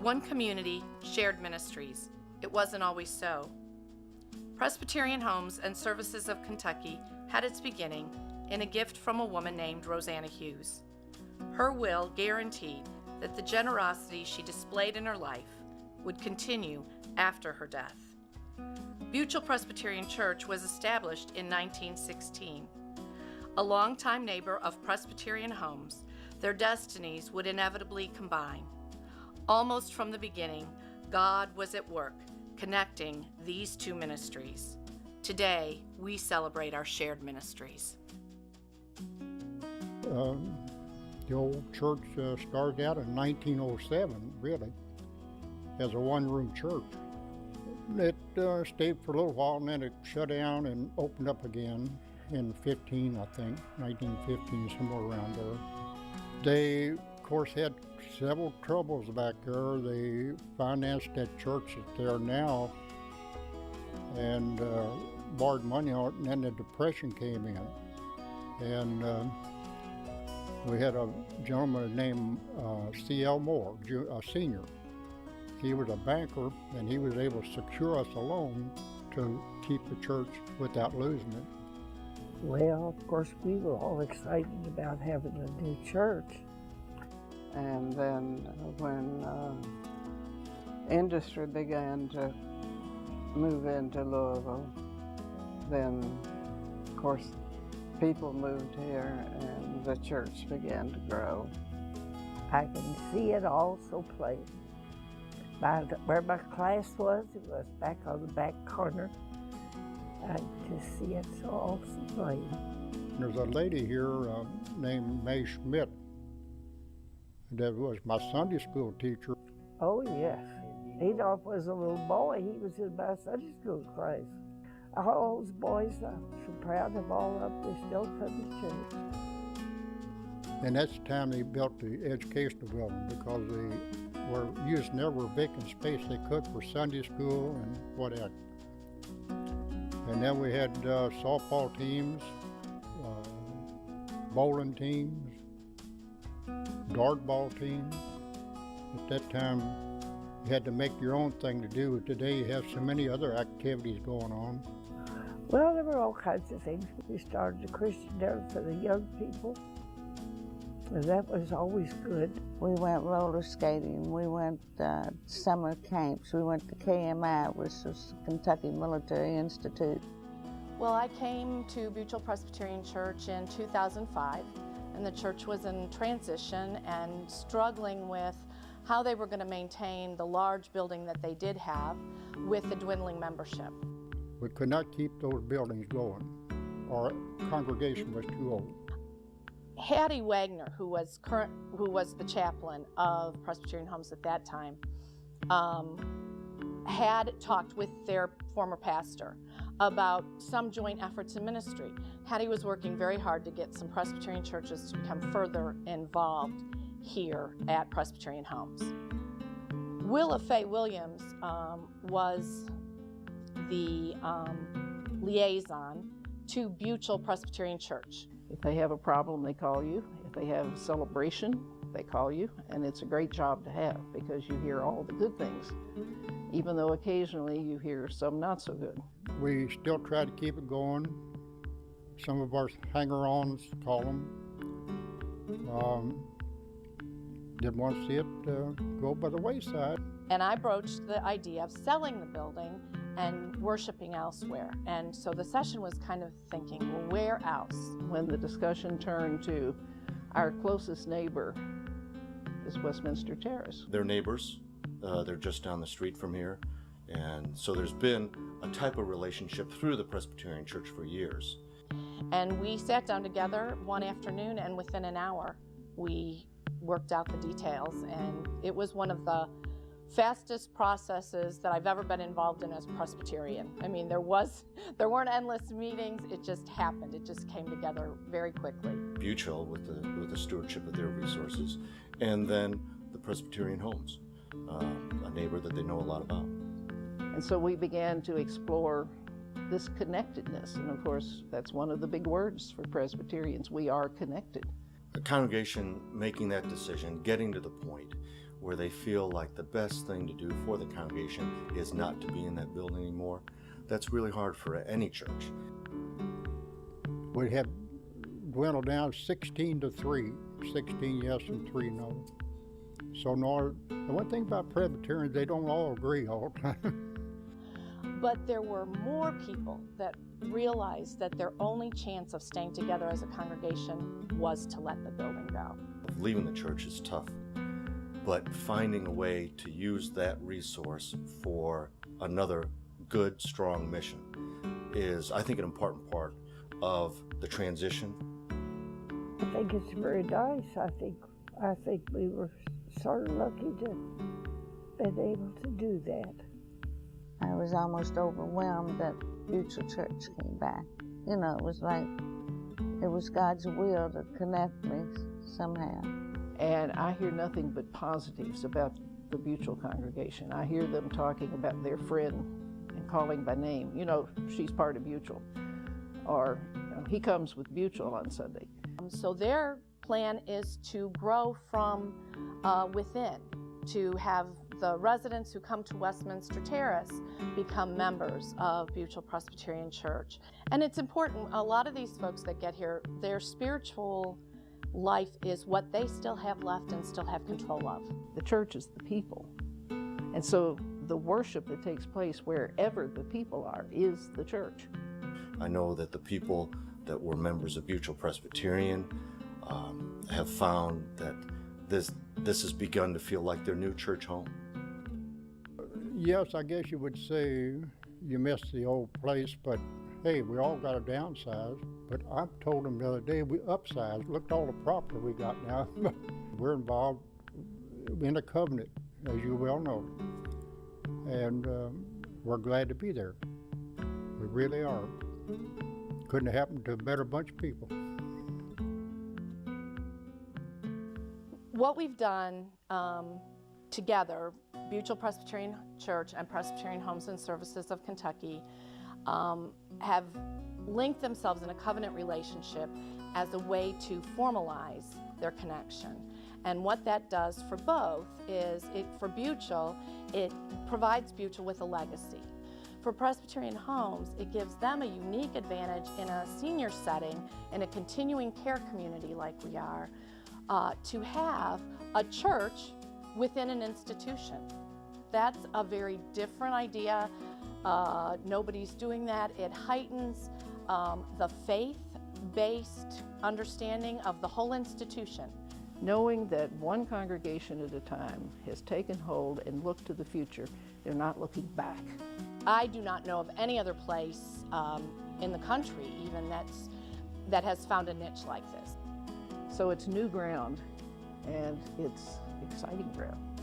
One community, shared ministries. It wasn't always so. Presbyterian Homes and Services of Kentucky had its beginning in a gift from a woman named Rosanna Hughes. Her will guaranteed that the generosity she displayed in her life would continue after her death. Buechel Presbyterian Church was established in 1916. A longtime neighbor of Presbyterian Homes, their destinies would inevitably combine. Almost from the beginning, God was at work, connecting these two ministries. Today, we celebrate our shared ministries. The old church started out in 1907, really, as a one-room church. It stayed for a little while, and then it shut down and opened up again in 1915, somewhere around there. They, of course, had several troubles back there. They financed that church that's there now and borrowed money on it, and then the Depression came in. And we had a gentleman named C.L. Moore, a senior. He was a banker, and he was able to secure us a loan to keep the church without losing it. Well, of course, we were all excited about having a new church. And then when industry began to move into Louisville, then, of course, people moved here and the church began to grow. I can see it all so plain. Where my class was, it was back on the back corner. I just see it so all so plain. There's a lady here named May Schmidt that was my Sunday school teacher. Oh, yes. Adolph was a little boy. He was in my Sunday school class. All those boys, I'm so proud of all of them. They still come to church. And that's the time they built the educational building, because they were using every vacant space they could for Sunday school and whatever. And then we had softball teams, bowling teams, dodgeball teams. At that time, you had to make your own thing to do. Today, you have so many other activities going on. Well, there were all kinds of things. We started a Christian dinner for the young people, and that was always good. We went roller skating. We went summer camps. We went to KMI, which was Kentucky Military Institute. Well, I came to Buechel Presbyterian Church in 2005, and the church was in transition and struggling with how they were going to maintain the large building that they did have with the dwindling membership. We could not keep those buildings going. Our congregation was too old. Hattie Wagner, who was the chaplain of Presbyterian Homes at that time, had talked with their former pastor about some joint efforts in ministry. Hattie was working very hard to get some Presbyterian churches to become further involved here at Presbyterian Homes. Willa Faye Williams was the liaison to Buechel Presbyterian Church. If they have a problem, they call you. If they have a celebration, they call you. And it's a great job to have, because you hear all the good things, even though occasionally you hear some not so good. We still try to keep it going. Some of our hanger-ons, call them, didn't want to see it go by the wayside. And I broached the idea of selling the building and worshiping elsewhere. And so the session was kind of thinking, well, where else? When the discussion turned to our closest neighbor is Westminster Terrace. They're neighbors. They're just down the street from here. And so there's been a type of relationship through the Presbyterian Church for years. And we sat down together one afternoon, and within an hour, we worked out the details. And it was one of the fastest processes that I've ever been involved in as Presbyterian. I mean, there weren't endless meetings. It just happened. It just came together very quickly. Buechel with the stewardship of their resources, and then the Presbyterian Homes, a neighbor that they know a lot about. And so we began to explore this connectedness. And of course, that's one of the big words for Presbyterians. We are connected. A congregation making that decision, getting to the point where they feel like the best thing to do for the congregation is not to be in that building anymore, that's really hard for any church. We have dwindled down 16-3, 16 yes and 3 no. So no, the one thing about Presbyterians, they don't all agree all the time. But there were more people that realized that their only chance of staying together as a congregation was to let the building go. Leaving the church is tough, but finding a way to use that resource for another good, strong mission is, I think, an important part of the transition. I think it's very nice. I think we were sort of lucky to been able to do that. I was almost overwhelmed that Buechel Church came back. You know, it was like, it was God's will to connect me somehow. And I hear nothing but positives about the Buechel congregation. I hear them talking about their friend and calling by name. You know, she's part of Buechel. Or he comes with Buechel on Sunday. So their plan is to grow from within, to have the residents who come to Westminster Terrace become members of Buechel Presbyterian Church. And it's important, a lot of these folks that get here, their spiritual life is what they still have left and still have control of. The church is the people. And so the worship that takes place wherever the people are is the church. I know that the people that were members of Buechel Presbyterian have found that this has begun to feel like their new church home. Yes, I guess you would say you miss the old place, but hey, we all got to downsize. But I told them the other day we upsized. Look at all the property we got now. We're involved in a covenant, as you well know, and we're glad to be there. We really are. Couldn't have happened to a better bunch of people. What we've done together, Buechel Presbyterian Church and Presbyterian Homes and Services of Kentucky have linked themselves in a covenant relationship as a way to formalize their connection. And what that does for both is, for Buechel, it provides Buechel with a legacy. For Presbyterian Homes, it gives them a unique advantage in a senior setting, in a continuing care community like we are, to have a church within an institution. That's a very different idea. Nobody's doing that. It heightens the faith-based understanding of the whole institution. Knowing that one congregation at a time has taken hold and looked to the future, they're not looking back. I do not know of any other place in the country even that has found a niche like this. So it's new ground, and it's exciting ground.